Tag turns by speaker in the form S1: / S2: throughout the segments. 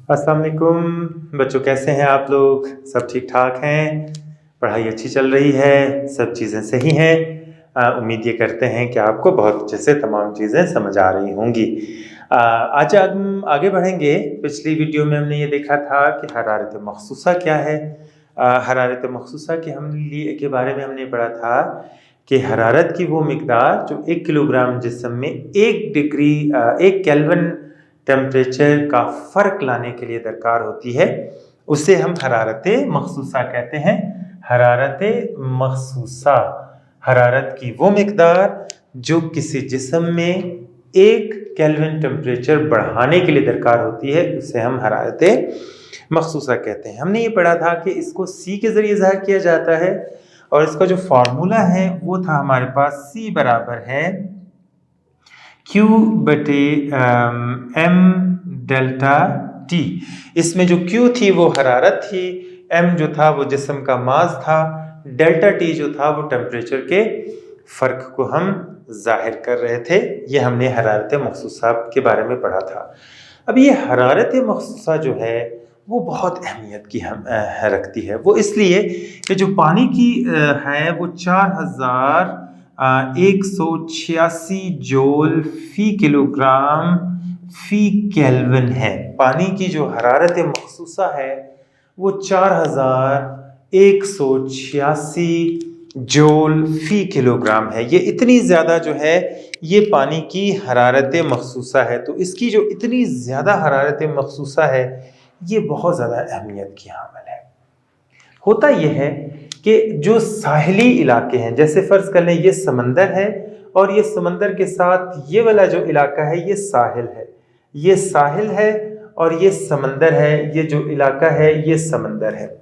S1: अस्सलाम वालेकुम बच्चों, कैसे हैं आप लोग? सब ठीक ठाक हैं? पढ़ाई अच्छी चल रही है? सब चीज़ें सही हैं? उम्मीद ये करते हैं कि आपको बहुत अच्छे से तमाम चीज़ें समझ आ रही होंगी। आज हम आगे बढ़ेंगे। पिछली वीडियो में हमने ये देखा था कि हरारत मखसूसा क्या है। हरारत मखसूसा के बारे में हमने पढ़ा था कि हरारत की वो मिकदार जो 1 किलोग्राम जिस्म में 1 केल्विन टेम्परेचर का फ़र्क लाने के लिए दरकार होती है, उसे हम हरारत मखसूसा कहते हैं। हरारत मखसूसा, हरारत की वो मिकदार जो किसी जिस्म में 1 केल्विन टेम्परेचर बढ़ाने के लिए दरकार होती है, उसे हम हरारत मखसूसा कहते हैं। हमने ये पढ़ा था कि इसको C के ज़रिए ज़ाहिर किया जाता है और इसका जो फार्मूला है वो था हमारे पास C बराबर है Q बटे M डेल्टा T। इसमें जो Q थी वो हरारत थी, M जो था वो जिस्म का मास था, डेल्टा T जो था वो टेम्परेचर के फ़र्क को हम जाहिर कर रहे थे। ये हमने हरारत मखसूसा के बारे में पढ़ा था। अब ये हरारत मखसूसा जो है वो बहुत अहमियत की रखती है। वो इसलिए कि जो पानी की है वो 4186 जूल फी किलोग्राम फी केल्विन है। पानी की जो हरारत मखसूसा है वो 4186 जूल फी किलोग्राम है। ये इतनी ज़्यादा जो है ये पानी की हरारत मखसूसा है। तो इसकी जो इतनी ज़्यादा हरारत मखसूसा है ये बहुत ज़्यादा अहमियत की हामिल है। होता यह है कि जो साहिली इलाके हैं, जैसे फ़र्ज़ कर लें ये समंदर है और ये समंदर के साथ ये वाला जो इलाका है ये साहिल है। ये साहिल है और ये समंदर है। ये जो इलाका है ये समंदर है।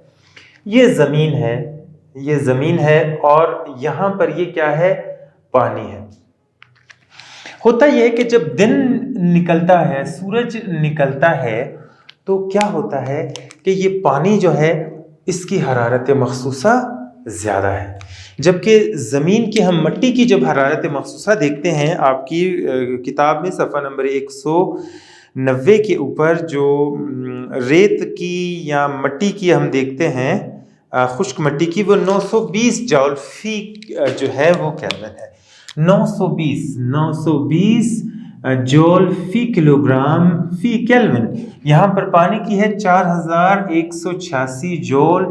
S1: ये ज़मीन है, ये ज़मीन है और यहाँ पर ये क्या है? पानी है। होता यह है कि जब दिन निकलता है, सूरज निकलता है, तो क्या होता है कि ये पानी जो है इसकी हरारत मखसूसा ज़्यादा है। जबकि ज़मीन की हम मिट्टी की जब हरारत मखसूसा देखते हैं, आपकी किताब में सफ़ा नंबर 190 के ऊपर जो रेत की या मिट्टी की हम देखते हैं, खुश्क मिट्टी की, वो 920 जूल फी जो है वो केल्विन है। 920 जूल फी किलोग्राम फी केल्विन। यहाँ पर पानी की है 4186 जूल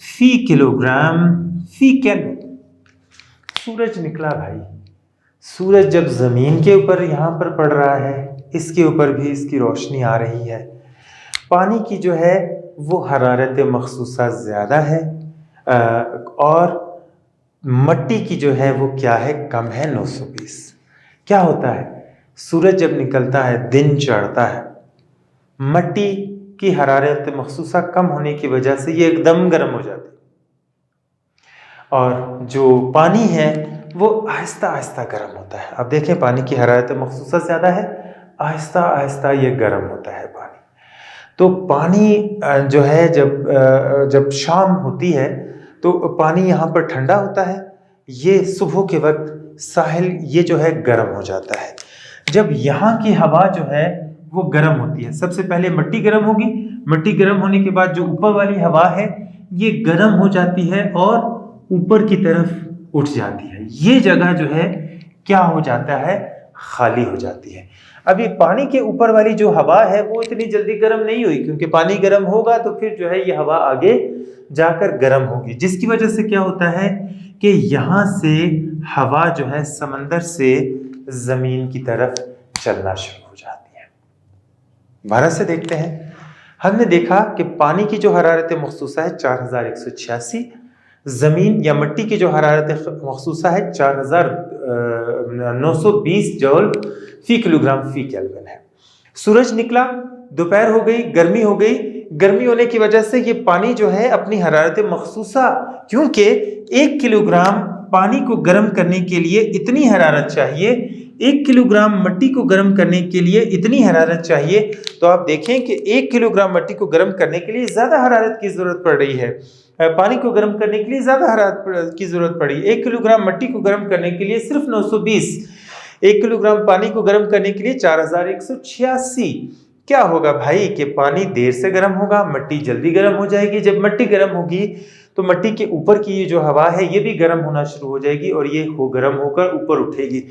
S1: फी किलोग्राम फी केल्विन। सूरज निकला भाई, सूरज जब ज़मीन के ऊपर यहाँ पर पड़ रहा है, इसके ऊपर भी इसकी रोशनी आ रही है। पानी की जो है वो हरारत मखसूसा ज़्यादा है और मिट्टी की जो है वो क्या है? कम है, 920। क्या होता है? सूरज जब निकलता है, दिन चढ़ता है, मिट्टी की हरारत मखसूसा कम होने की वजह से ये एकदम गर्म हो जाती है और जो पानी है वो आहिस्ता आहिस्ता गर्म होता है। अब देखें, पानी की हरारत मखसूसा ज़्यादा है, आहिस्ता आहिस्ता ये गर्म होता है पानी। तो पानी जो है जब शाम होती है तो पानी यहाँ पर ठंडा होता है। ये सुबह के वक्त साहिल ये जो है गर्म हो जाता है। जब यहाँ की हवा जो है वो गर्म होती है, सबसे पहले मिट्टी गर्म होगी, मिट्टी गर्म होने के बाद जो ऊपर वाली हवा है ये गर्म हो जाती है और ऊपर की तरफ उठ जाती है। ये जगह जो है क्या हो जाता है? खाली हो जाती है। अभी पानी के ऊपर वाली जो हवा है वो इतनी जल्दी गर्म नहीं हुई, क्योंकि पानी गर्म होगा तो फिर जो है ये हवा आगे जाकर गर्म होगी, जिसकी वजह से क्या होता है कि यहाँ से हवा जो है समंदर से ज़मीन की तरफ चलना शुरू हो जाती है। भारत से देखते हैं, हमने देखा कि पानी की जो हरारत मखसूसा है 4186, ज़मीन या मिट्टी की जो हरारत मखसूसा है 4920 जूल फी किलोग्राम फी केल्विन है। सूरज निकला, दोपहर हो गई, गर्मी हो गई। गर्मी होने की वजह से ये पानी जो है अपनी हरारत मखसूसा, क्योंकि 1 किलोग्राम पानी को गर्म करने के लिए इतनी हरारत चाहिए, 1 किलोग्राम मिट्टी को गर्म करने के लिए इतनी हरारत चाहिए, तो आप देखें कि 1 किलोग्राम मिट्टी को गर्म करने के लिए ज़्यादा हरारत की ज़रूरत पड़ रही है। पानी को गर्म करने के लिए ज़्यादा हरारत की ज़रूरत पड़ी। 1 किलोग्राम मिट्टी को गर्म करने के लिए सिर्फ 920, 1 किलोग्राम पानी को गर्म करने के लिए 4186। क्या होगा भाई कि पानी देर से गर्म होगा, मिट्टी जल्दी गर्म हो जाएगी। जब मिट्टी गर्म होगी तो मिट्टी के ऊपर की ये जो हवा है ये भी गर्म होना शुरू हो जाएगी और ये गर्म होकर ऊपर उठेगी।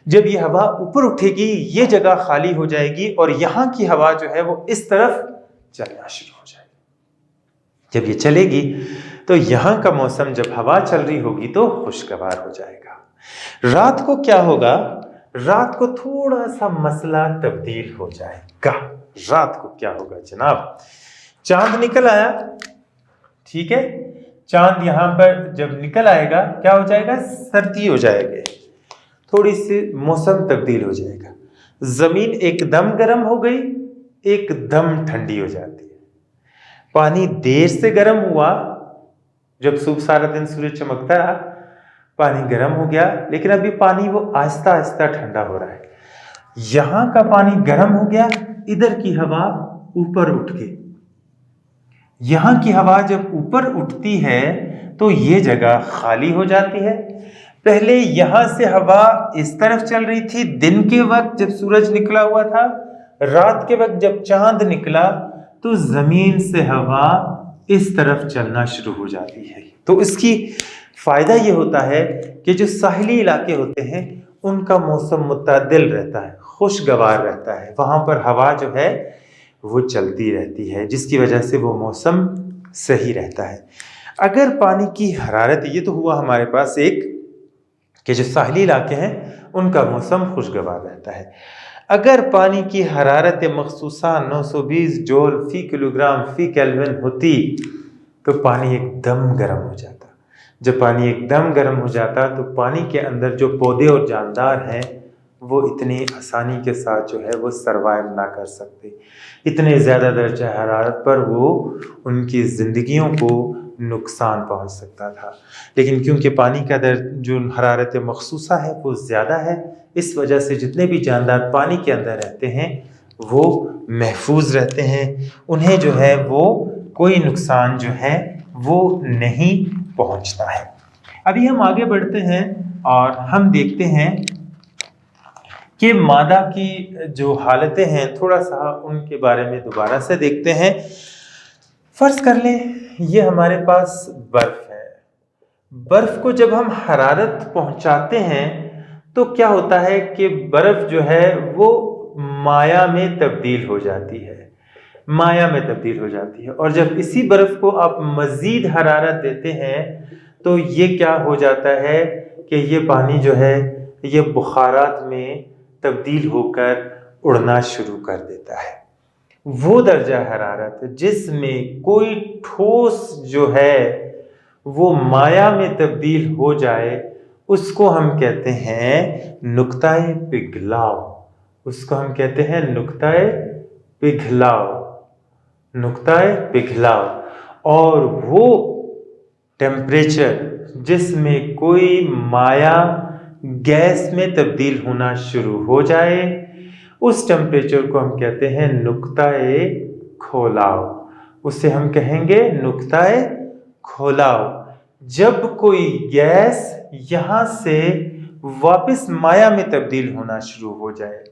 S1: जब ये हवा ऊपर उठेगी ये जगह खाली हो जाएगी और यहाँ की हवा जो है वो इस तरफ चलना शुरू हो जाएगी। जब ये चलेगी तो यहाँ का मौसम, जब हवा चल रही होगी तो खुशगवार हो जाएगा। रात को क्या होगा? रात को थोड़ा सा मसला तब्दील हो जाएगा। रात को क्या होगा जनाब? चांद निकल आया, ठीक है, चांद यहाँ पर जब निकल आएगा क्या हो जाएगा? सर्दी हो जाएगी, थोड़ी सी मौसम तब्दील हो जाएगा। जमीन एकदम गर्म हो गई, एकदम ठंडी हो जाती है। पानी देर से गर्म हुआ, जब सुबह सारा दिन सूरज चमकता रहा पानी गर्म हो गया, लेकिन अभी पानी वो आहिस्ता आहिस्ता ठंडा हो रहा है। यहाँ का पानी गर्म हो गया, इधर की हवा ऊपर उठ गई। यहाँ की हवा जब ऊपर उठती है तो ये जगह खाली हो जाती है। पहले यहाँ से हवा इस तरफ चल रही थी दिन के वक्त जब सूरज निकला हुआ था, रात के वक्त जब चांद निकला तो जमीन से हवा इस तरफ चलना शुरू हो जाती है। तो इसकी फायदा ये होता है कि जो साहिली इलाके होते हैं उनका मौसम मुतदिल रहता है, खुशगवार रहता है, वहाँ पर हवा जो है वो चलती रहती है, जिसकी वजह से वो मौसम सही रहता है। अगर पानी की हरारत, ये तो हुआ हमारे पास एक कि जो साहिली इलाके हैं उनका मौसम खुशगवार रहता है। अगर पानी की हरारत मखसूसा 920 जूल फी किलोग्राम फी केल्विन होती तो पानी एकदम गर्म हो जाता। जब पानी एकदम गर्म हो जाता तो पानी के अंदर जो पौधे और जानदार हैं वो इतनी आसानी के साथ जो है वो सरवाइव ना कर सकते। इतने ज़्यादा दर्जा हरारत पर वो उनकी ज़िंदगियों को नुकसान पहुंच सकता था। लेकिन क्योंकि पानी का जो हरारत मखसूसा है वो ज़्यादा है, इस वजह से जितने भी जानदार पानी के अंदर रहते हैं वो महफूज रहते हैं, उन्हें जो है वो कोई नुकसान जो है वो नहीं पहुंचता है। अभी हम आगे बढ़ते हैं और हम देखते हैं कि मादा की जो हालतें हैं थोड़ा सा उनके बारे में दोबारा से देखते हैं। फर्ज कर लें ये हमारे पास बर्फ है। बर्फ को जब हम हरारत पहुंचाते हैं तो क्या होता है कि बर्फ जो है वो माया में तब्दील हो जाती है, माया में तब्दील हो जाती है। और जब इसी बर्फ को आप मजीद हरारत देते हैं तो ये क्या हो जाता है कि ये पानी जो है ये बुखारात में तब्दील होकर उड़ना शुरू कर देता है। वो दर्जा हरारत जिसमें कोई ठोस जो है वो माया में तब्दील हो जाए उसको हम कहते हैं नुक्ताए पिघलाव। उसको हम कहते हैं नुक्ताए पिघलाव, नुक्ताए पिघलाव। और वो टेम्परेचर जिसमें कोई माया गैस में तब्दील होना शुरू हो जाए उस टेम्परेचर को हम कहते हैं नुक्ताए खोलाव। उसे हम कहेंगे नुक्ताए खोलाव। जब कोई गैस यहाँ से वापस माया में तब्दील होना शुरू हो जाए,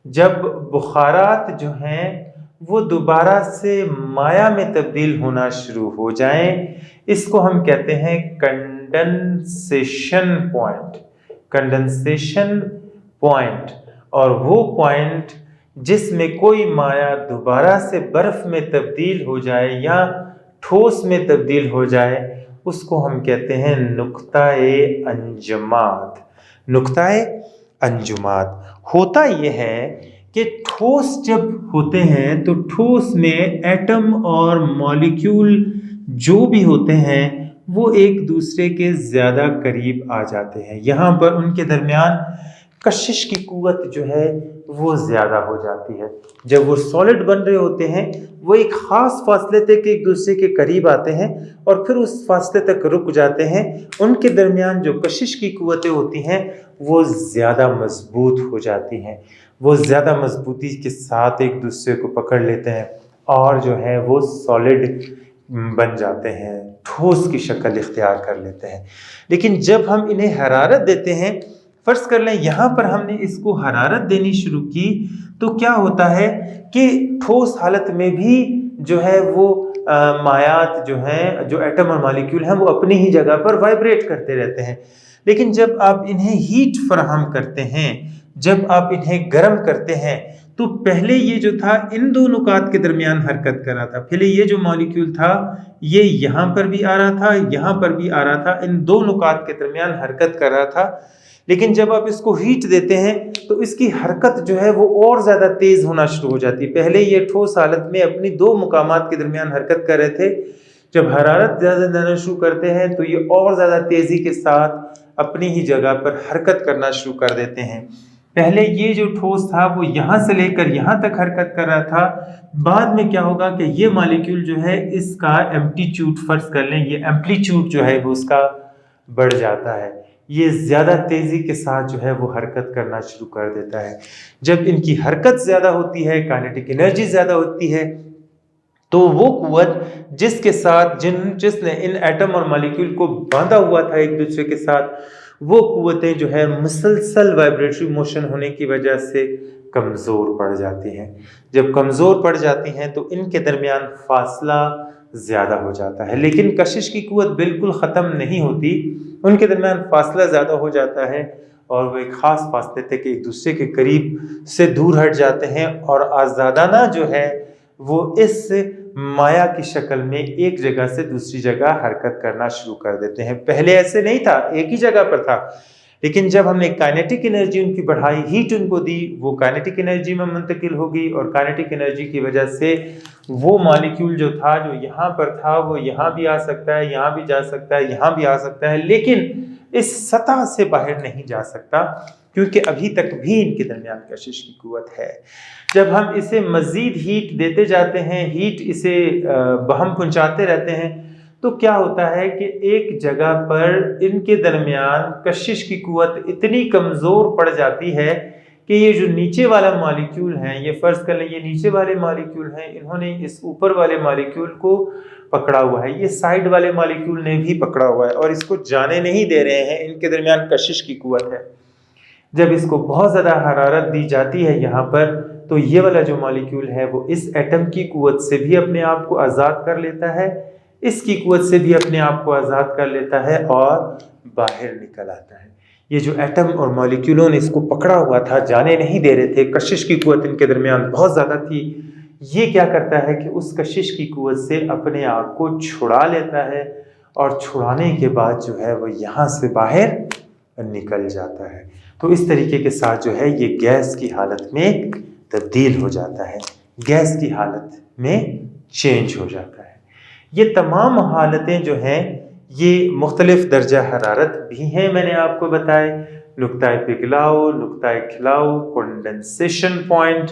S1: जब बुखारात जो हैं वो दोबारा से माया में तब्दील होना शुरू हो जाएं, इसको हम कहते हैं कंडेंसेशन पॉइंट, कंडेंसेशन पॉइंट। और वो पॉइंट जिसमें कोई माया दोबारा से बर्फ में तब्दील हो जाए या ठोस में तब्दील हो जाए उसको हम कहते हैं नुक्ताए अंजुमात, नुक्ताए अंजुमात। होता यह है कि ठोस जब होते हैं तो ठोस में एटम और मॉलिक्यूल जो भी होते हैं वो एक दूसरे के ज़्यादा करीब आ जाते हैं। यहाँ पर उनके दरमियान कशिश की कुव्वत जो है वो ज़्यादा हो जाती है। जब वो सॉलिड बन रहे होते हैं वो एक ख़ास फासले तक एक दूसरे के करीब आते हैं और फिर उस फासले तक रुक जाते हैं। उनके दरमियान जो कशिश की कुव्वतें होती हैं वो ज़्यादा मजबूत हो जाती हैं, वो ज़्यादा मजबूती के साथ एक दूसरे को पकड़ लेते हैं और जो है वो सॉलिड बन जाते हैं, ठोस की शक्ल इख्तियार कर लेते हैं। लेकिन जब हम इन्हें हरारत देते हैं, फर्ज कर लें यहाँ पर हमने इसको हरारत देनी शुरू की तो क्या होता है कि ठोस हालत में भी जो है वो मायात जो हैं, जो एटम और मॉलिक्यूल हैं, वो अपनी ही जगह पर वाइब्रेट करते रहते हैं। लेकिन जब आप इन्हें हीट फराहम करते हैं, जब आप इन्हें गर्म करते हैं, तो पहले ये जो था इन दो नुकात के दरमियान हरकत कर रहा था। पहले ये जो मॉलिक्यूल था ये यहाँ पर भी आ रहा था, यहाँ पर भी आ रहा था, इन दो नुकात के दरमियान हरकत कर रहा था। लेकिन जब आप इसको हीट देते हैं तो इसकी हरकत जो है वो और ज़्यादा तेज़ होना शुरू हो जाती है। पहले ये ठोस हालत में अपनी दो मुकामात के दरमियान हरकत कर रहे थे, जब हरारत ज़्यादा देना शुरू करते हैं तो ये और ज़्यादा तेज़ी के साथ अपनी ही जगह पर हरकत करना शुरू कर देते हैं। पहले ये जो ठोस था वो यहाँ से लेकर यहाँ तक हरकत कर रहा था, बाद में क्या होगा कि ये मॉलिक्यूल जो है इसका एम्पलीट्यूड, फर्ज कर लें ये एम्पलीट्यूड जो है वो उसका बढ़ जाता है, ये ज़्यादा तेज़ी के साथ जो है वो हरकत करना शुरू कर देता है। जब इनकी हरकत ज़्यादा होती है, काइनेटिक एनर्जी ज़्यादा होती है, तो वो कुव्वत जिसके साथ जिसने इन एटम और मॉलिक्यूल को बांधा हुआ था एक दूसरे के साथ, वो कुव्वतें जो है मुसलसल वाइब्रेटरी मोशन होने की वजह से कमज़ोर पड़ जाती हैं। जब कमज़ोर पड़ जाती हैं तो इनके दरमियान फासला ज़्यादा हो जाता है, लेकिन कशिश की कुव्वत बिल्कुल ख़त्म नहीं होती, उनके दरमियान फासला ज़्यादा हो जाता है और वो एक ख़ास फासले तक एक दूसरे के करीब से दूर हट जाते हैं और आज़ादाना जो है वो इस माया की शक्ल में एक जगह से दूसरी जगह हरकत करना शुरू कर देते हैं। पहले ऐसे नहीं था, एक ही जगह पर था, लेकिन जब हमने काइनेटिक एनर्जी उनकी बढ़ाई, हीट उनको दी, वो काइनेटिक एनर्जी में मुंतकिल हो गई और काइनेटिक एनर्जी की वजह से वो मॉलिक्यूल जो था, जो यहाँ पर था, वो यहाँ भी आ सकता है, यहाँ भी जा सकता है, यहाँ भी आ सकता है, लेकिन इस सतह से बाहर नहीं जा सकता, क्योंकि अभी तक भी इनके दरमियान कशिश की कुव्वत है। जब हम इसे मज़ीद हीट देते जाते हैं, हीट इसे बहम पहुँचाते रहते हैं, तो क्या होता है कि एक जगह पर इनके दरमियान कशिश की कुव्वत इतनी कमज़ोर पड़ जाती है कि ये जो नीचे वाला मॉलिक्यूल है, ये फ़र्ज़ कर लें ये नीचे वाले मॉलिक्यूल हैं, इन्होंने इस ऊपर वाले मॉलिक्यूल को पकड़ा हुआ है, ये साइड वाले मॉलिक्यूल ने भी पकड़ा हुआ है और इसको जाने नहीं दे रहे हैं, इनके दरमियान कशिश की कुव्वत है। जब इसको बहुत ज़्यादा हरारत दी जाती है यहाँ पर, तो ये वाला जो मॉलिक्यूल है वो इस एटम की कुव्वत से भी अपने आप को आज़ाद कर लेता है, इसकी कुव्वत से भी अपने आप को आज़ाद कर लेता है और बाहर निकल आता है। ये जो एटम और मॉलिक्यूलों ने इसको पकड़ा हुआ था, जाने नहीं दे रहे थे, कशिश की कुव्वत इनके दरमियान बहुत ज़्यादा थी, ये क्या करता है कि उस कशिश की कुव्वत से अपने आप को छुड़ा लेता है और छुड़ाने के बाद जो है वो यहाँ से बाहर निकल जाता है। तो इस तरीके के साथ जो है ये गैस की हालत में तब्दील हो जाता है, गैस की हालत में चेंज हो जाता है। ये तमाम हालतें जो हैं ये मुख्तलिफ दर्जा हरारत भी हैं, मैंने आपको बताए, नुक्ता पिघलाओ, नुक्ता खिलाओ, कंडेंसेशन पॉइंट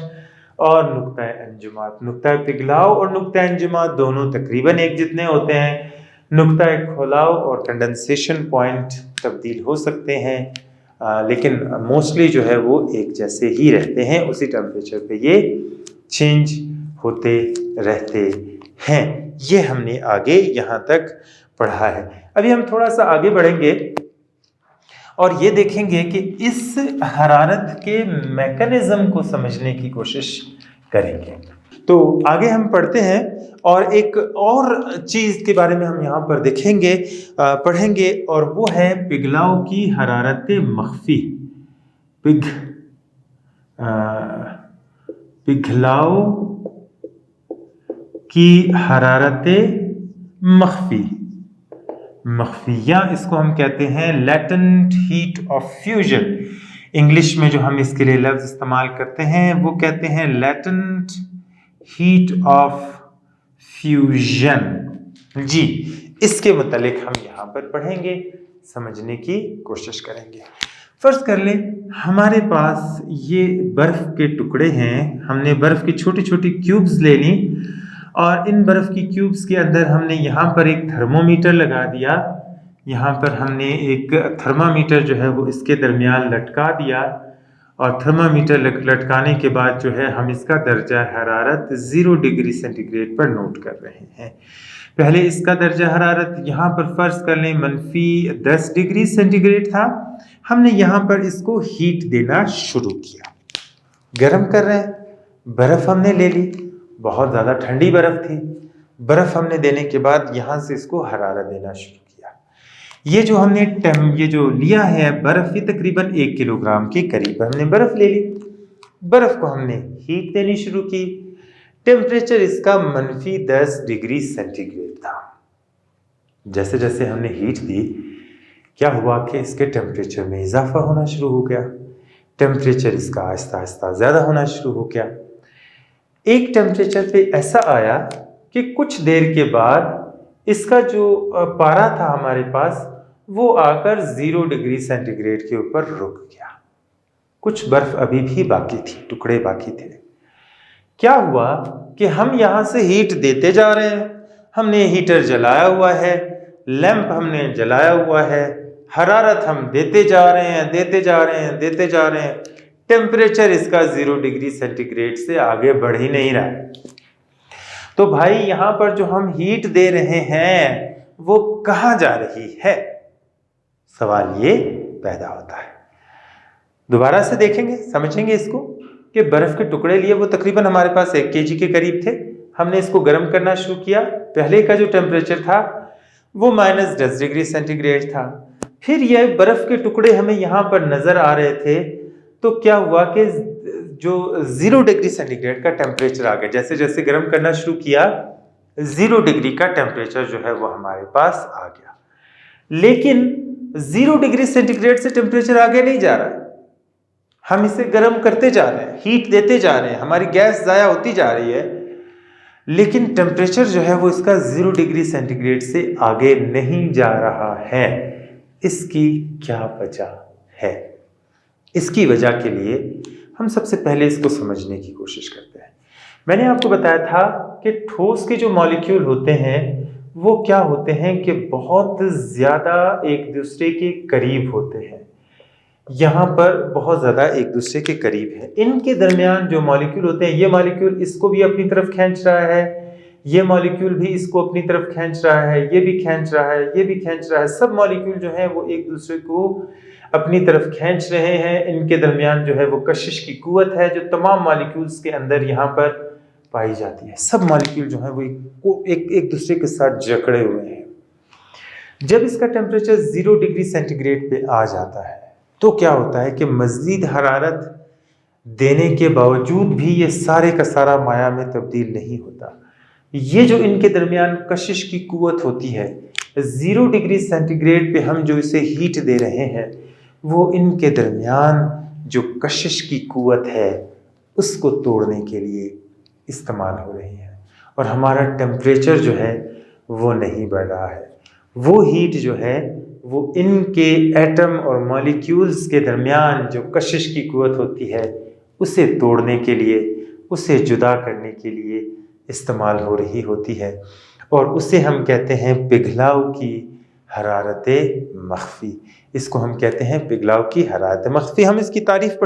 S1: और नुक्ता अंजुमात। नुक्ता पिघलाओ और नुक्ता अंजुमात दोनों तकरीबन एक जितने होते हैं, नुक्ता खोलाओ और कंडेंसेशन पॉइंट तब्दील हो सकते हैं, लेकिन मोस्टली जो है वो एक जैसे ही रहते हैं, उसी टेम्परेचर पे ये चेंज होते रहते हैं। ये हमने आगे यहाँ तक पढ़ा है। अभी हम थोड़ा सा आगे बढ़ेंगे और ये देखेंगे कि इस हरारत के मैकेनिज्म को समझने की कोशिश करेंगे। तो आगे हम पढ़ते हैं और एक और चीज़ के बारे में हम यहाँ पर देखेंगे, पढ़ेंगे, और वो है पिघलाव की हरारत मख्फी। पिघलाव की हरारत मख्फिया, इसको हम कहते हैं latent heat of fusion. English में जो हम इसके लिए लफ्ज़ इस्तेमाल करते हैं वो कहते हैं लेटेंट हीट ऑफ फ्यूजन। जी, इसके मुतालिक हम यहाँ पर पढ़ेंगे, समझने की कोशिश करेंगे। फर्ज कर ले हमारे पास ये बर्फ़ के टुकड़े हैं, हमने बर्फ़ की छोटी छोटी क्यूब्स ले ली और इन बर्फ़ की क्यूब्स के अंदर हमने यहाँ पर एक थर्मोमीटर लगा दिया, यहाँ पर हमने एक थर्मामीटर जो है वो इसके दरमियान लटका दिया और थर्मामीटर लटकाने के बाद जो है हम इसका दर्जा हरारत 0 डिग्री सेंटीग्रेड पर नोट कर रहे हैं। पहले इसका दर्जा हरारत यहाँ पर फ़र्ज़ कर लें -10 डिग्री सेंटीग्रेड था, हमने यहाँ पर इसको हीट देना शुरू किया। गर्म कर रहे हैं। बर्फ़ हमने ले ली, बहुत ज़्यादा ठंडी बर्फ़ थी। बर्फ़ हमने देने के बाद यहाँ से इसको हरारत देना शुरू किया। ये जो हमने ये जो लिया है बर्फ़, ये तकरीबन 1 किलोग्राम के करीब हमने बर्फ़ ले ली। बर्फ़ को हमने हीट देनी शुरू की। टेम्परेचर इसका -10 डिग्री सेंटीग्रेड था। जैसे जैसे हमने हीट दी, क्या हुआ कि इसके टेम्परेचर में इजाफा होना शुरू हो गया। टेम्परेचर इसका आहिस्ता आहिस्ता ज़्यादा होना शुरू हो गया। एक टेम्परेचर पे ऐसा आया कि कुछ देर के बाद इसका जो पारा था हमारे पास, वो आकर 0 डिग्री सेंटीग्रेड के ऊपर रुक गया। कुछ बर्फ़ अभी भी बाकी थी, टुकड़े बाकी थे। क्या हुआ कि हम यहाँ से हीट देते जा रहे हैं, हमने हीटर जलाया हुआ है, लैंप हमने जलाया हुआ है, हरारत हम देते जा रहे हैं, देते जा रहे हैं, देते जा रहे हैं। टेम्परेचर इसका 0 डिग्री सेंटीग्रेड से आगे बढ़ ही नहीं रहा है। तो भाई यहाँ पर जो हम हीट दे रहे हैं वो कहाँ जा रही है, सवाल ये पैदा होता है। दोबारा से देखेंगे, समझेंगे इसको कि बर्फ के टुकड़े लिए, वो तकरीबन हमारे पास 1 केजी के करीब थे। हमने इसको गर्म करना शुरू किया। पहले का जो टेम्परेचर था वो -10 डिग्री सेंटीग्रेड था। फिर ये बर्फ के टुकड़े हमें यहाँ पर नजर आ रहे थे, तो क्या हुआ कि जो 0 डिग्री सेंटीग्रेड का टेम्परेचर आ गया। जैसे जैसे गर्म करना शुरू किया, 0 डिग्री का टेम्परेचर जो है वो हमारे पास आ गया। लेकिन 0 डिग्री सेंटीग्रेड से टेम्परेचर आगे नहीं जा रहा है। हम इसे गर्म करते जा रहे हैं, हीट देते जा रहे हैं, हमारी गैस ज़ाया होती जा रही है, लेकिन टेम्परेचर जो है वो इसका 0 डिग्री सेंटीग्रेड से आगे नहीं जा रहा है। इसकी क्या वजह है? इसकी वजह के लिए हम सबसे पहले इसको समझने की कोशिश करते हैं। मैंने आपको बताया था कि ठोस के जो मॉलिक्यूल होते हैं वो क्या होते हैं कि बहुत ज़्यादा एक दूसरे के करीब होते हैं। यहाँ पर बहुत ज़्यादा एक दूसरे के करीब है। इनके दरमियान जो मॉलिक्यूल होते हैं, ये मॉलिक्यूल इसको भी अपनी तरफ खींच रहा है, ये मॉलिक्यूल भी इसको अपनी तरफ खींच रहा है, ये भी खींच रहा है, ये भी खींच रहा है। सब मॉलिक्यूल जो है वो एक दूसरे को अपनी तरफ खींच रहे हैं। इनके दरमियान जो है वो कशिश की कुव्वत है जो तमाम मॉलिक्यूल्स के अंदर यहाँ पर पाई जाती है। सब मॉलिक्यूल जो है वो एक दूसरे के साथ जकड़े हुए हैं। जब इसका टेम्परेचर 0 डिग्री सेंटीग्रेड पे आ जाता है तो क्या होता है कि मज़ीद हरारत देने के बावजूद भी ये सारे का सारा माया में तब्दील नहीं होता। ये जो इनके दरमियान कशिश की कुव्वत होती है, 0 डिग्री सेंटीग्रेड पे हम जो इसे हीट दे रहे हैं, वो इनके दरमियान जो कशिश की कुव्वत है उसको तोड़ने के लिए इस्तेमाल हो रही है। और हमारा टेम्परेचर जो है वो नहीं बढ़ रहा है। वो हीट जो है वो इनके एटम और मॉलिक्यूल्स के दरमियान जो कशिश की कुव्वत होती है उसे तोड़ने के लिए, उसे जुदा करने के लिए इस्तेमाल हो रही होती है। और उसे हम कहते हैं पिघलाव की हरारत मख्फी। इसको हम कहते हैं पिघलाव की हरारत मख्फी। हम इसकी तारीफ़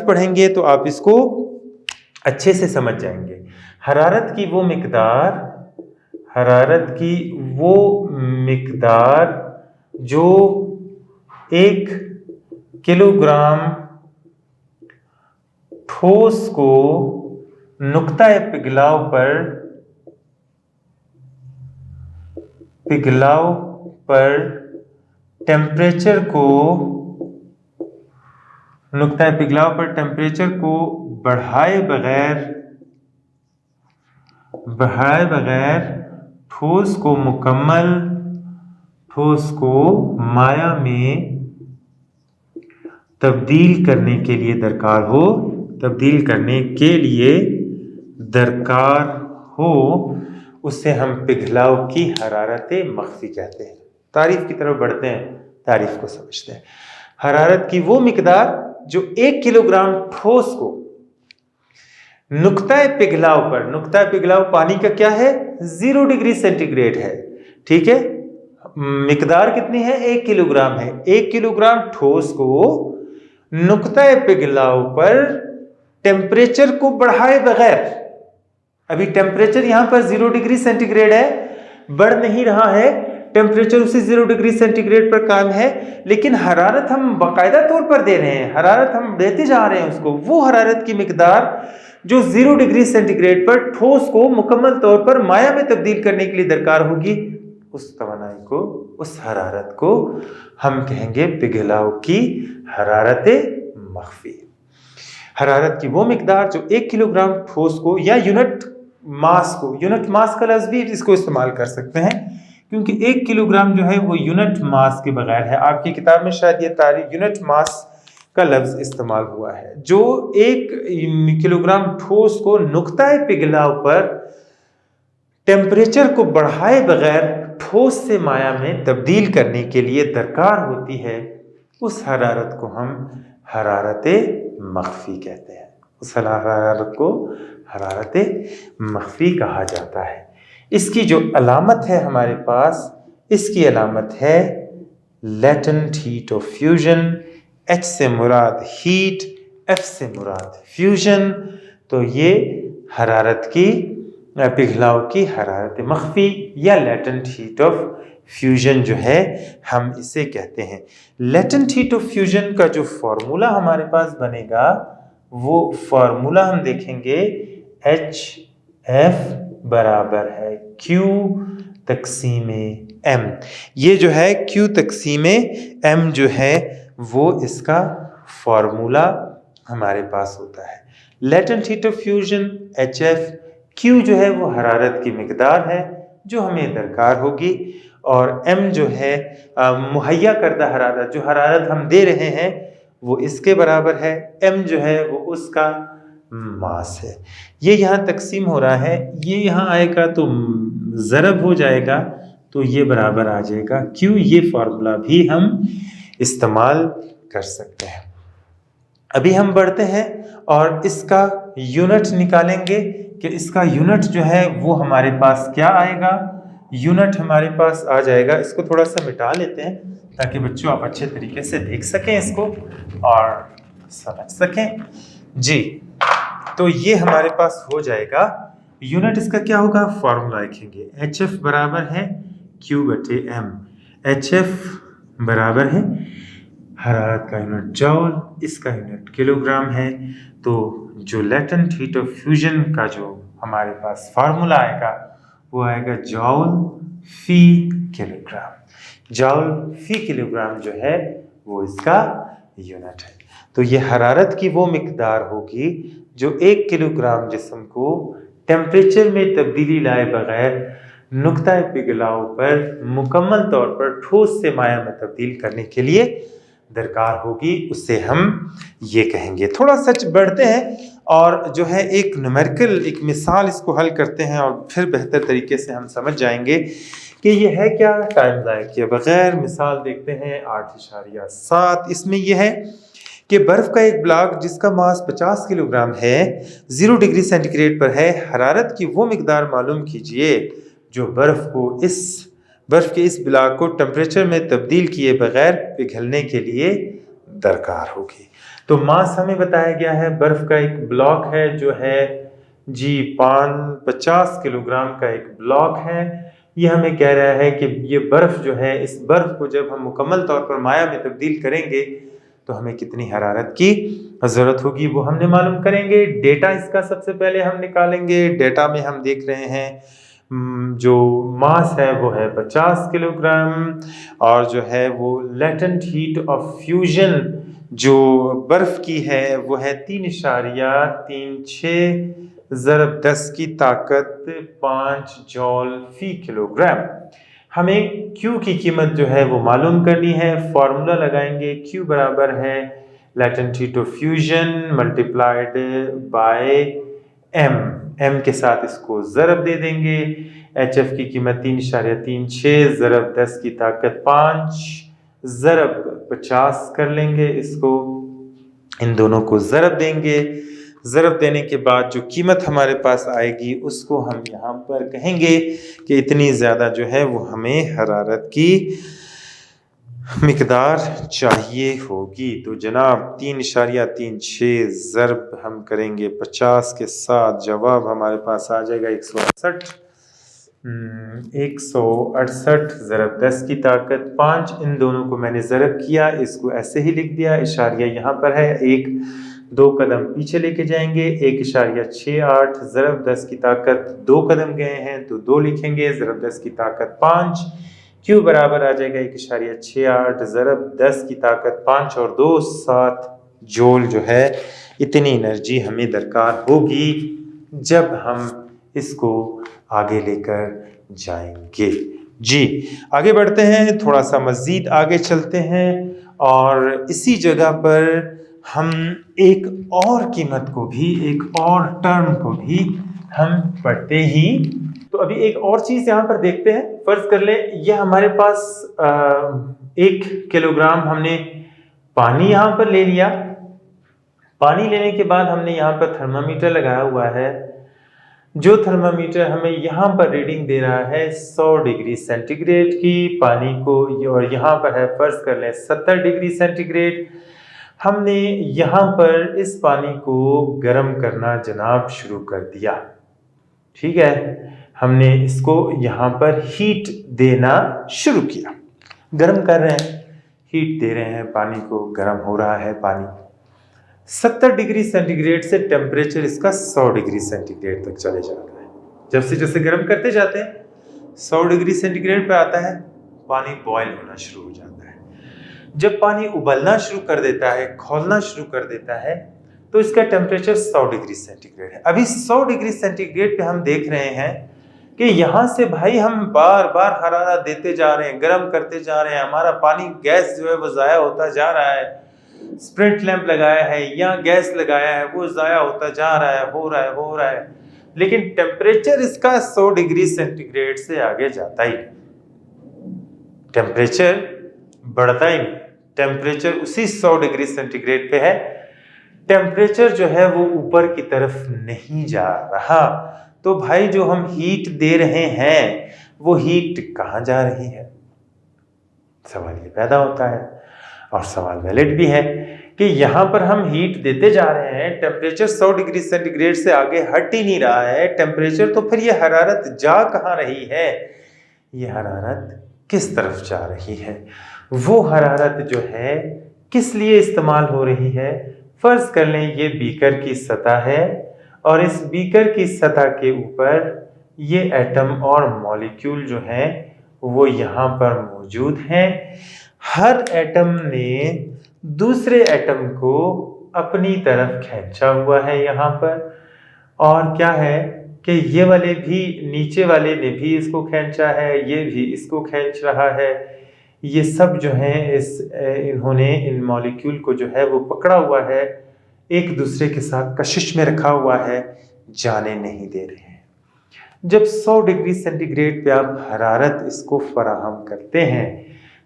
S1: पढ़ेंगे तो आप इसको अच्छे से समझ जाएंगे। हरारत की वो मिकदार जो 1 किलोग्राम ठोस को नुक्ता-ए पिघलाव पर टेम्परेचर को बढ़ाए बगैर ठोस को माया में तब्दील करने के लिए दरकार हो, उसे हम पिघलाव की हरारत मख्फी कहते हैं। तारीफ की तरफ बढ़ते हैं, तारीफ को समझते हैं। हरारत की वो मिकदार जो 1 किलोग्राम ठोस को नुक्ता पिघलाव पानी का क्या है? 0 डिग्री सेंटीग्रेड है, ठीक है। मिकदार कितनी है? 1 किलोग्राम है। 1 किलोग्राम ठोस को नुक्ता पिघलाव पर टेम्परेचर को बढ़ाए बगैर, अभी टेम्परेचर यहां पर 0 डिग्री सेंटीग्रेड है, बढ़ नहीं रहा है, टेम्परेचर उसी 0 डिग्री सेंटीग्रेड पर कायम है, लेकिन हरारत हम बाकायदा तौर पर दे रहे हैं, हरारत हम देते जा रहे हैं उसको। वो हरारत की मिकदार जो 0 डिग्री सेंटीग्रेड पर ठोस को मुकम्मल तौर पर माया में तब्दील करने के लिए दरकार होगी, उस तवानाई को, उस हरारत को हम कहेंगे पिघलाव की हरारत मख्फी। हरारत की वो मिकदार जो 1 किलोग्राम ठोस को या यूनिट मास को, यूनिट मास का लफ्ज भी इसको इस्तेमाल कर सकते हैं, क्योंकि 1 किलोग्राम जो है वो यूनिट मास के बगैर है। आपकी किताब में शायद ये तारीफ यूनिट मास का लफ्ज इस्तेमाल हुआ है। जो 1 किलोग्राम ठोस को नुक्ताए पिघलाव पर टेम्परेचर को बढ़ाए बगैर ठोस से माया में तब्दील करने के लिए दरकार होती है, उस हरारत को हम हरारत मख्फी कहते हैं। उस हरारत को हरारत मख्फी कहा जाता है। इसकी जो अलामत है हमारे पास, इसकी अलामत है latent heat of fusion. H से मुराद हीट, F से मुराद फ्यूजन। तो ये हरारत की पिघलाव की हरारत मख्फी या लेटेंट हीट ऑफ फ्यूजन जो है हम इसे कहते हैं। लेटेंट हीट ऑफ फ्यूजन का जो फॉर्मूला हमारे पास बनेगा, वो फॉर्मूला हम देखेंगे HF बराबर है Q तक़सीम M। ये जो है Q तक़सीम M जो है वो इसका फॉर्मूला हमारे पास होता है। Latent heat of fusion HF, Q जो है वो हरारत की मिकदार है जो हमें दरकार होगी, और M जो है मुहैया करदा हरारत, जो हरारत हम दे रहे हैं वो इसके बराबर है। M जो है वो उसका मास है। ये यहाँ तकसीम हो रहा है, ये यहाँ आएगा तो ज़रब हो जाएगा, तो ये बराबर आ जाएगा Q। ये फार्मूला भी हम इस्तेमाल कर सकते हैं। अभी हम बढ़ते हैं और इसका यूनिट निकालेंगे कि इसका यूनिट जो है वो हमारे पास क्या आएगा। यूनिट हमारे पास आ जाएगा, इसको थोड़ा सा मिटा लेते हैं ताकि बच्चों आप अच्छे तरीके से देख सकें इसको और समझ सकें। जी, तो ये हमारे पास हो जाएगा यूनिट। इसका क्या होगा, फॉर्मूला लिखेंगे HF बराबर है Q/M। HF बराबर है हरारत का यूनिट जॉल, इसका यूनिट किलोग्राम है। तो जो लेटेंट हीट ऑफ फ्यूजन का जो हमारे पास फार्मूला आएगा वो आएगा जॉल फी किलोग्राम। जॉल फी किलोग्राम जो है वो इसका यूनिट है। तो ये हरारत की वो मिकदार होगी जो 1 किलोग्राम जिस्म को टेम्परेचर में तब्दीली लाए बगैर नुक्ता पिघलाव पर मुकम्मल तौर पर ठोस से माया में तब्दील करने के लिए दरकार होगी, उससे हम ये कहेंगे। थोड़ा सच बढ़ते हैं और जो है एक न्यूमेरिकल, एक मिसाल इसको हल करते हैं और फिर बेहतर तरीके से हम समझ जाएंगे कि ये है क्या। टाइम ज़ाया किए बगैर मिसाल देखते हैं 8.7। इसमें यह है कि बर्फ़ का एक ब्लॉक जिसका मास 50 किलोग्राम है 0 डिग्री सेंटीग्रेड पर है। हरारत की वो मिकदार मालूम कीजिए जो बर्फ़ के इस ब्लॉक को टेम्परेचर में तब्दील किए बगैर पिघलने के लिए दरकार होगी। तो मास हमें बताया गया है, बर्फ़ का एक ब्लॉक है जो है जी 50 किलोग्राम का एक ब्लॉक है। ये हमें कह रहा है कि ये बर्फ़ जो है, इस बर्फ़ को जब हम मुकम्मल तौर पर माया में तब्दील करेंगे तो हमें कितनी हरारत की ज़रूरत होगी वो हमने मालूम करेंगे। डेटा इसका सबसे पहले हम निकालेंगे। डेटा में हम देख रहे हैं जो मास है वो है 50 किलोग्राम और जो है वो लेटेंट हीट ऑफ फ्यूजन जो बर्फ़ की है वो है 3.36 ज़रब 10 की ताकत 5 जॉल फी किलोग्राम। हमें Q की कीमत जो है वो मालूम करनी है। फॉर्मूला लगाएंगे, Q बराबर है latent heat of fusion multiplied by M के साथ इसको ज़रब दे देंगे। HF की कीमत 3.36 ज़रब 10 की ताकत 5 ज़रब 50 कर लेंगे। इसको इन दोनों को ज़रब देंगे। ज़रब देने के बाद जो कीमत हमारे पास आएगी उसको हम यहाँ पर कहेंगे कि इतनी ज़्यादा जो है वो हमें हरारत की मिकदार चाहिए होगी। तो जनाब 3.36 ज़रब हम करेंगे 50 के साथ, जवाब हमारे पास आ जाएगा 168 168 ज़रब 10 की ताकत 5, इन दोनों को मैंने ज़रब किया, इसको ऐसे ही लिख दिया, इशारिया यहाँ पर है, 1-2 कदम पीछे लेके जाएंगे, 1.68 ज़रब 10 की ताकत 2 कदम गए हैं तो 2 लिखेंगे, ज़रब 10 की ताकत 5, Q बराबर आ जाएगा 1.68 ज़रब 10 की ताकत 5 और 2 7 जूल जो है, इतनी एनर्जी हमें दरकार होगी जब हम इसको आगे लेकर जाएंगे। जी आगे बढ़ते हैं, थोड़ा सा मज़ीद आगे चलते हैं और इसी जगह पर हम एक और कीमत को भी, एक और टर्म को भी हम पढ़ते ही। तो अभी एक और चीज़ यहाँ पर देखते हैं। फर्ज कर लें यह हमारे पास 1 किलोग्राम हमने पानी यहाँ पर ले लिया। पानी लेने के बाद हमने यहाँ पर थर्मामीटर लगाया हुआ है, जो थर्मामीटर हमें यहाँ पर रीडिंग दे रहा है 100 डिग्री सेंटीग्रेड की पानी को, और यहाँ पर है फर्ज कर लें 70 डिग्री सेंटीग्रेड। हमने यहाँ पर इस पानी को गर्म करना जनाब शुरू कर दिया। ठीक है, हमने इसको यहाँ पर हीट देना शुरू किया, गर्म कर रहे हैं, हीट दे रहे हैं, पानी को गर्म हो रहा है। पानी 70 डिग्री सेंटीग्रेड से टेम्परेचर इसका 100 डिग्री सेंटीग्रेड तक चले जाता है। जैसे जैसे गर्म करते जाते हैं 100 डिग्री सेंटीग्रेड पे आता है, पानी बॉयल होना शुरू हो जाता है। जब पानी उबलना शुरू कर देता है, खौलना शुरू कर देता है, तो इसका टेम्परेचर 100 डिग्री सेंटीग्रेड है। अभी 100 डिग्री सेंटीग्रेड पे हम देख रहे हैं कि यहाँ से भाई हम बार बार हरारत देते जा रहे हैं, गर्म करते जा रहे हैं, हमारा पानी गैस जो है वो ज़ाया होता जा रहा है। स्प्रिट लैंप लगाया है या गैस लगाया है, वो ज़ाया होता जा रहा है, हो रहा है, लेकिन टेम्परेचर इसका 100 डिग्री सेंटीग्रेड से आगे जाता ही नहीं, टेम्परेचर बढ़ता ही नहीं, टेम्परेचर उसी 100 डिग्री सेंटीग्रेड पे है, टेम्परेचर जो है वो ऊपर की तरफ नहीं जा रहा। तो भाई जो हम हीट दे रहे हैं वो हीट कहाँ जा रही है, सवाल ये पैदा होता है। और सवाल वैलिड भी है कि यहाँ पर हम हीट देते जा रहे हैं, टेम्परेचर 100 डिग्री सेंटीग्रेड से आगे हट ही नहीं रहा है टेम्परेचर, तो फिर ये हरारत जा कहाँ रही है, ये हरारत किस तरफ जा रही है, वो हरारत जो है किस लिए इस्तेमाल हो रही है। फर्ज कर लें ये बीकर की सतह है और इस बीकर की सतह के ऊपर ये एटम और मॉलिक्यूल जो हैं वो यहाँ पर मौजूद हैं। हर एटम ने दूसरे एटम को अपनी तरफ खींचा हुआ है यहाँ पर, और क्या है कि ये वाले भी, नीचे वाले ने भी इसको खींचा है, ये भी इसको खींच रहा है। ये सब जो है इन्होंने इन मॉलिक्यूल को जो है वो पकड़ा हुआ है, एक दूसरे के साथ कशिश में रखा हुआ है, जाने नहीं दे रहे हैं। जब 100 डिग्री सेंटीग्रेड पे आप हरारत इसको फराहम करते हैं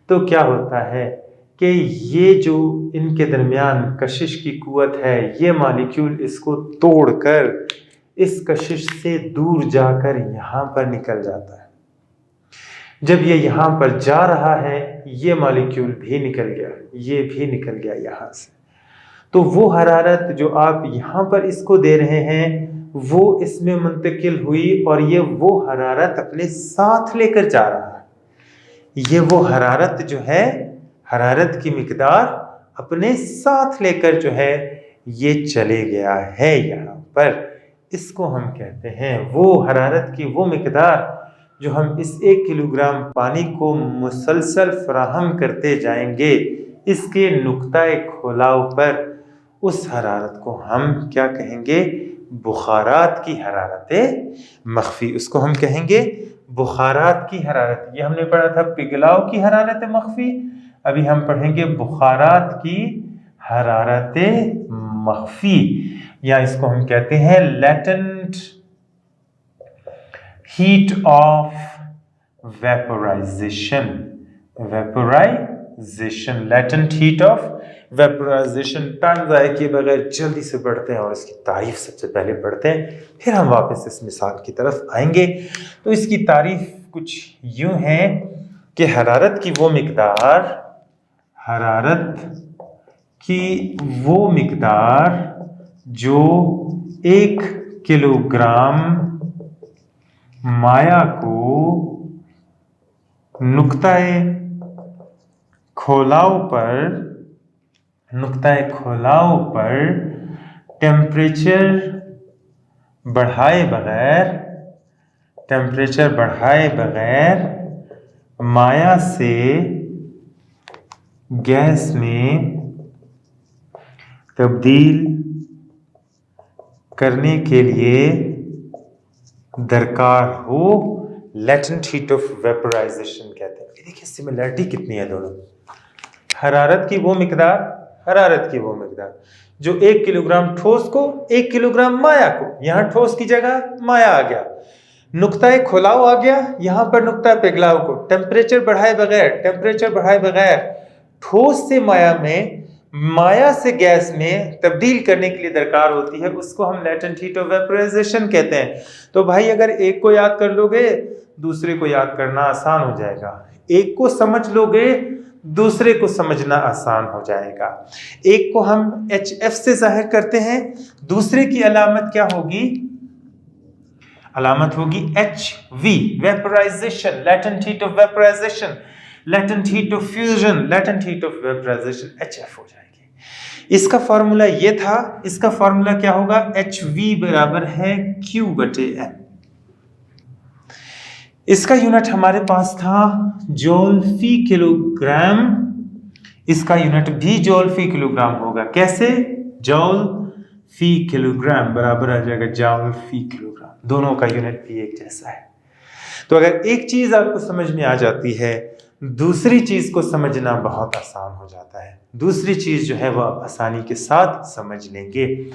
S1: तो क्या होता है कि ये जो इनके दरमियान कशिश की कुव्वत है, ये मॉलिक्यूल इसको तोड़कर इस कशिश से दूर जाकर यहाँ पर निकल जाता है। जब ये यहाँ पर जा रहा है, ये मॉलिक्यूल भी निकल गया, ये भी निकल गया यहाँ से। तो वो हरारत जो आप यहाँ पर इसको दे रहे हैं वो इसमें मुंतकिल हुई और ये वो हरारत अपने साथ लेकर जा रहा है। ये वो हरारत जो है, हरारत की मिकदार अपने साथ लेकर जो है ये चले गया है यहाँ पर। इसको हम कहते हैं वो हरारत की वो मिकदार जो हम इस 1 किलोग्राम पानी को मुसलसल फराहम करते जाएंगे, इसके नुक्ताए खुलाव पर उस हरारत को हम क्या कहेंगे, बुखारात की हरारत मख्फी, उसको हम कहेंगे बुखारात की हरारत। ये हमने पढ़ा था पिघलाव की हरारत मख्फी, अभी हम पढ़ेंगे बुखारात की हरारत मख्फी, या इसको हम कहते हैं latent heat of vaporisation. Vaporisation, latent heat of vaporisation. Time ज़ाया किए बगैर जल्दी से बढ़ते हैं और इसकी तारीफ सबसे पहले पढ़ते हैं, फिर हम वापस इस मिसाल की तरफ आएंगे। तो इसकी तारीफ कुछ यूं है कि हरारत की वो मिकदार, हरारत की वो मिकदार जो 1 किलोग्राम माया को नुक्ताए खोलाव पर टेम्परेचर बढ़ाए बगैर माया से गैस में तब्दील करने के लिए दरकार हो लेटेंट हीट ऑफ वेपोराइजेशन कहते हैं। देखिए सिमिलरिटी कितनी है दोनों। हरारत की वो मिकदार जो 1 किलोग्राम ठोस को 1 किलोग्राम माया को, यहां ठोस की जगह माया आ गया, नुक्ताए खुलाव आ गया, यहां पर नुक्ता पिघलाव को टेम्परेचर बढ़ाए बगैर ठोस से माया से गैस में तब्दील करने के लिए दरकार होती है, उसको हम लेटेंट हीट ऑफ वेपोराइजेशन कहते हैं। तो भाई अगर एक को याद कर लोगे दूसरे को याद करना आसान हो जाएगा, एक को समझ लोगे दूसरे को समझना आसान हो जाएगा। एक को हम HF से जाहिर करते हैं, दूसरे की अलामत क्या होगी? अलामत होगी HV, vaporisation, latent heat of vaporisation, latent heat of fusion, latent heat of vaporisation HF हो जाएगी। इसका फॉर्मूला ये था, इसका फॉर्मूला क्या होगा? HV बराबर है Q/N। इसका यूनिट हमारे पास था जूल फी किलोग्राम, इसका यूनिट भी जूल फी किलोग्राम होगा। कैसे? जूल फी किलोग्राम बराबर आ जाएगा जूल फी किलोग्राम, दोनों का यूनिट भी एक जैसा है। तो अगर एक चीज आपको समझ में आ जाती है, दूसरी चीज को समझना बहुत आसान हो जाता है, दूसरी चीज जो है वो आप आसानी के साथ समझ लेंगे।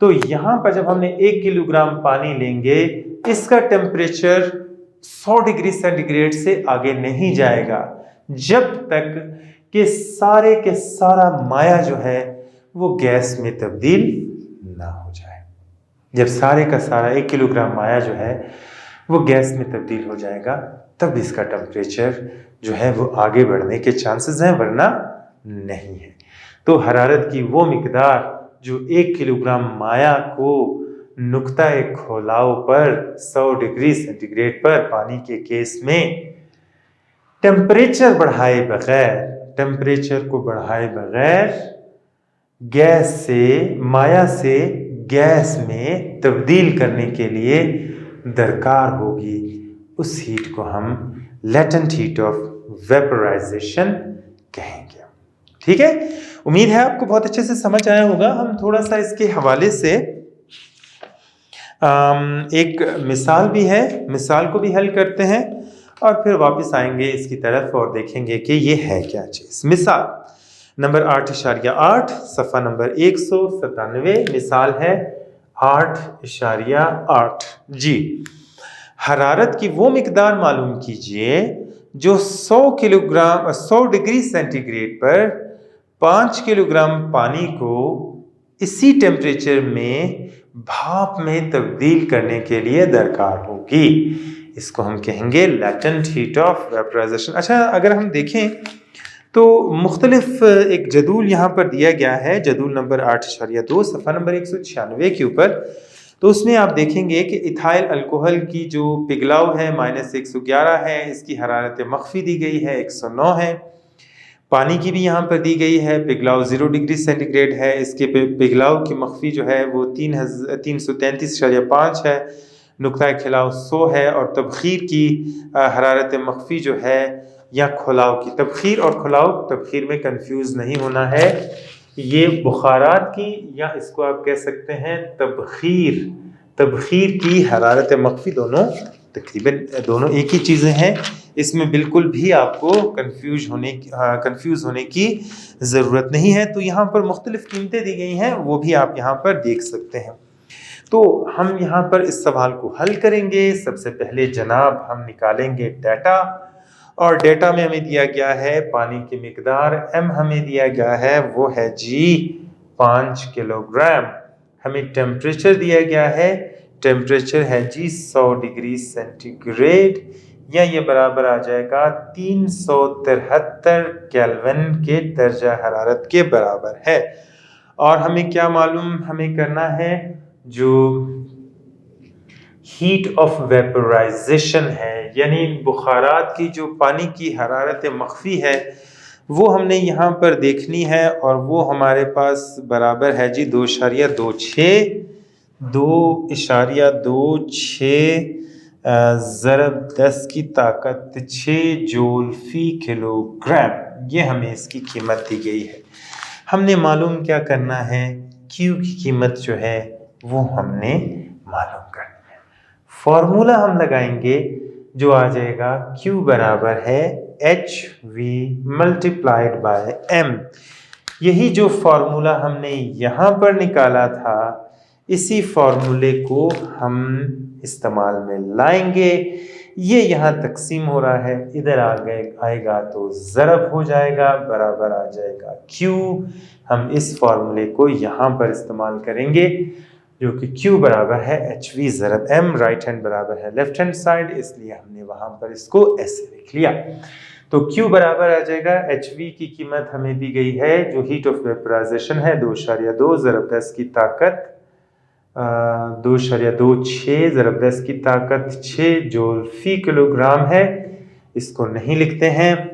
S1: तो यहां पर जब हमने 1 किलोग्राम पानी लेंगे, इसका टेम्परेचर 100 डिग्री सेंटीग्रेड से आगे नहीं जाएगा जब तक कि सारे के सारा माया जो है वो गैस में तब्दील ना हो जाए। जब सारे का सारा 1 किलोग्राम माया जो है वो गैस में तब्दील हो जाएगा, तब इसका टेम्परेचर जो है वो आगे बढ़ने के चांसेस हैं, वरना नहीं है। तो हरारत की वो मिकदार जो 1 किलोग्राम माया को नुक्ताए खोलाव पर 100 डिग्री सेंटीग्रेड पर पानी के केस में टेम्परेचर को बढ़ाए बगैर गैस से माया से गैस में तब्दील करने के लिए दरकार होगी, उस हीट को हम लेटेंट हीट ऑफ वेपोराइजेशन कहेंगे। ठीक है, उम्मीद है आपको बहुत अच्छे से समझ आया होगा। हम थोड़ा सा इसके हवाले से एक मिसाल भी है, मिसाल को भी हल करते हैं और फिर वापस आएंगे इसकी तरफ और देखेंगे कि ये है क्या चीज। मिसाल नंबर 8.8, सफ़ा नंबर 197। मिसाल है 8.8 जी। हरारत की वो मिकदार मालूम कीजिए जो 100 डिग्री सेंटीग्रेड पर 5 किलोग्राम पानी को इसी टेम्परेचर में भाप में तब्दील करने के लिए दरकार होगी। इसको हम कहेंगे लेटेंट हीट ऑफ वेपोराइजेशन। अच्छा, अगर हम देखें तो मुख्तलिफ एक जदूल यहाँ पर दिया गया है, जदूल नंबर 8.2 सफ़ा नंबर 196 के ऊपर। तो उसमें आप देखेंगे कि इथाइल अल्कोहल की जो पिघलाव है -111 है, इसकी हरारत मख्फी दी गई है 109 है। पानी की भी यहाँ पर दी गई है, पिघलाव 0 डिग्री सेंटीग्रेड है, इसके पिघलाव की मख्फी जो है वो 333.5 है, नुक्ता खिलाव 100 है, और तबखीर की हरारत मख्फी जो है या खुलाव की, तबखीर और खुलाव, तबखीर में कंफ्यूज नहीं होना है, ये बुखारात की या इसको आप कह सकते हैं तबखीर की हरारत मख्फी, दोनों तकरीबन दोनों एक ही चीज़ें हैं। इसमें बिल्कुल भी आपको कंफ्यूज होने की ज़रूरत नहीं है। तो यहाँ पर मुख्तलिफ कीमतें दी गई हैं, वो भी आप यहाँ पर देख सकते हैं। तो हम यहाँ पर इस सवाल को हल करेंगे। सबसे पहले जनाब हम निकालेंगे डाटा, और डाटा में हमें दिया गया है पानी की मिकदार m हमें दिया गया है वो है जी 5 किलोग्राम। हमें टेम्परेचर दिया गया है, टेम्परेचर है जी 100 डिग्री सेंटीग्रेड, या ये बराबर आ जाएगा 373 केल्विन के दर्जा हरारत के बराबर है। और हमें क्या मालूम, हमें करना है जो हीट ऑफ वेपोराइजेशन है, यानी बुखारात की जो पानी की हरारत मख्फी है वो हमने यहाँ पर देखनी है, और वो हमारे पास बराबर है जी 2.26 ज़रब 10 की ताकत 6 जूल फी किलोग्राम। ये हमें इसकी कीमत दी गई है। हमने मालूम क्या करना है, Q की कीमत जो है वो हमने मालूम करनी है। फॉर्मूला हम लगाएंगे जो आ जाएगा Q बराबर है HV मल्टीप्लाइड बाय M। यही जो फॉर्मूला हमने यहाँ पर निकाला था, इसी फॉर्मूले को हम इस्तेमाल में लाएंगे। ये यहाँ तकसीम हो रहा है, इधर आएगा तो ज़रब हो जाएगा, बराबर आ जाएगा Q। हम इस फॉर्मूले को यहाँ पर इस्तेमाल करेंगे जो कि Q बराबर है HV ज़रब M, राइट हैंड बराबर है लेफ्ट हैंड साइड, इसलिए हमने वहाँ पर इसको ऐसे लिख लिया। तो Q बराबर आ जाएगा, HV की कीमत हमें दी गई है जो हीट ऑफ वेपोराइजेशन है 2.2 ज़रब 10 की ताकत 2.26 ज़रब 10 की ताकत 6 जूल फी किलोग्राम है। इसको नहीं लिखते हैं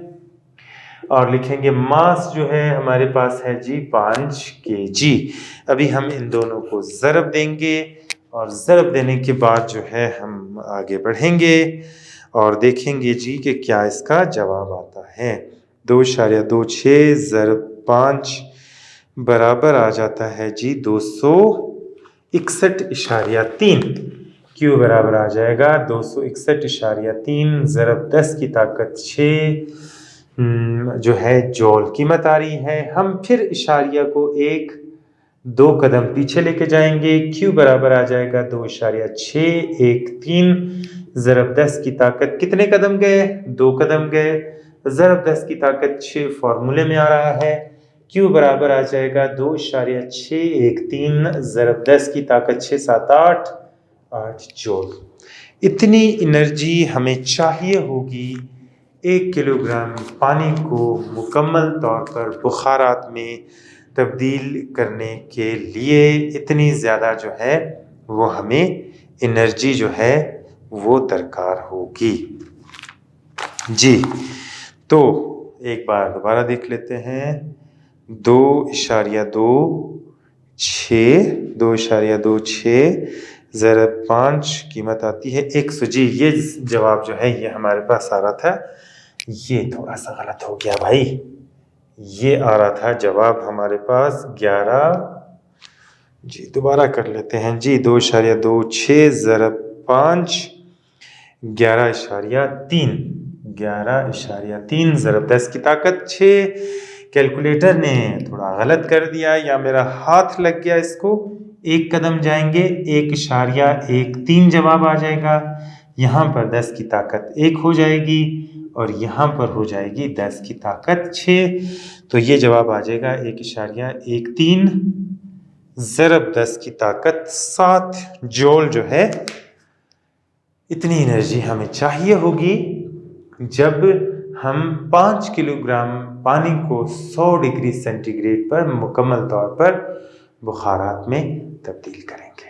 S1: और लिखेंगे मास जो है हमारे पास है जी 5 kg। अभी हम इन दोनों को ज़रब देंगे और ज़रब देने के बाद जो है हम आगे बढ़ेंगे और देखेंगे जी कि क्या इसका जवाब आता है। 2.26 ज़रब 5 बराबर आ जाता है जी 261.3। Q बराबर आ जाएगा 261.3 ज़रब 10 की ताकत 6 जो है जॉल कीमत आ रही है। हम फिर इशारिया को 1-2 कदम पीछे लेके जाएंगे। Q बराबर आ जाएगा 2.613 ज़रब 10 की ताकत कितने कदम गए, 2 कदम गए, ज़रब 10 की ताकत 6 फॉर्मूले में आ रहा है। Q बराबर आ जाएगा 2.613 ज़रब 10 की ताकत 6 7 8 जूल। इतनी एनर्जी हमें चाहिए होगी 1 किलोग्राम पानी को मुकम्मल तौर पर बुखारात में तब्दील करने के लिए। इतनी ज़्यादा जो है वो हमें एनर्जी जो है वो दरकार होगी जी। तो एक बार दोबारा देख लेते हैं। 2.26 ज़रब 5 कीमत आती है 100 जी। ये जवाब जो है ये हमारे पास आ रहा था, ये थोड़ा सा गलत हो गया भाई। ये आ रहा था जवाब हमारे पास 11 जी। दोबारा कर लेते हैं जी। 2.26 ज़रब 5 11.3 ज़रब 10 की ताकत 6। कैलकुलेटर ने थोड़ा गलत कर दिया या मेरा हाथ लग गया इसको। 1 कदम जाएंगे 1.13 जवाब आ जाएगा। यहाँ पर 10 की ताकत 1 हो जाएगी और यहाँ पर हो जाएगी 10 की ताकत 6। तो ये जवाब आ जाएगा 1.13 ज़रब 10 की ताकत 7 जूल जो है। इतनी एनर्जी हमें चाहिए होगी जब हम 5 किलोग्राम पानी को 100 डिग्री सेंटीग्रेड पर मुकम्मल तौर पर बुखारात में तब्दील करेंगे।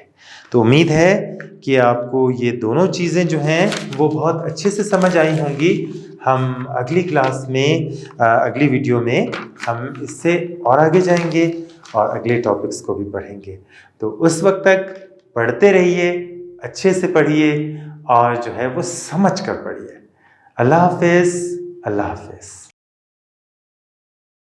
S1: तो उम्मीद है कि आपको ये दोनों चीज़ें जो हैं वो बहुत अच्छे से समझ आई होंगी। हम अगली क्लास में अगली वीडियो में हम इससे और आगे जाएंगे और अगले टॉपिक्स को भी पढ़ेंगे। तो उस वक्त तक पढ़ते रहिए, अच्छे से पढ़िए और जो है वो समझ कर पढ़िए। अल्लाह हाफ़िज़। अल्लाह हाफ़िज़।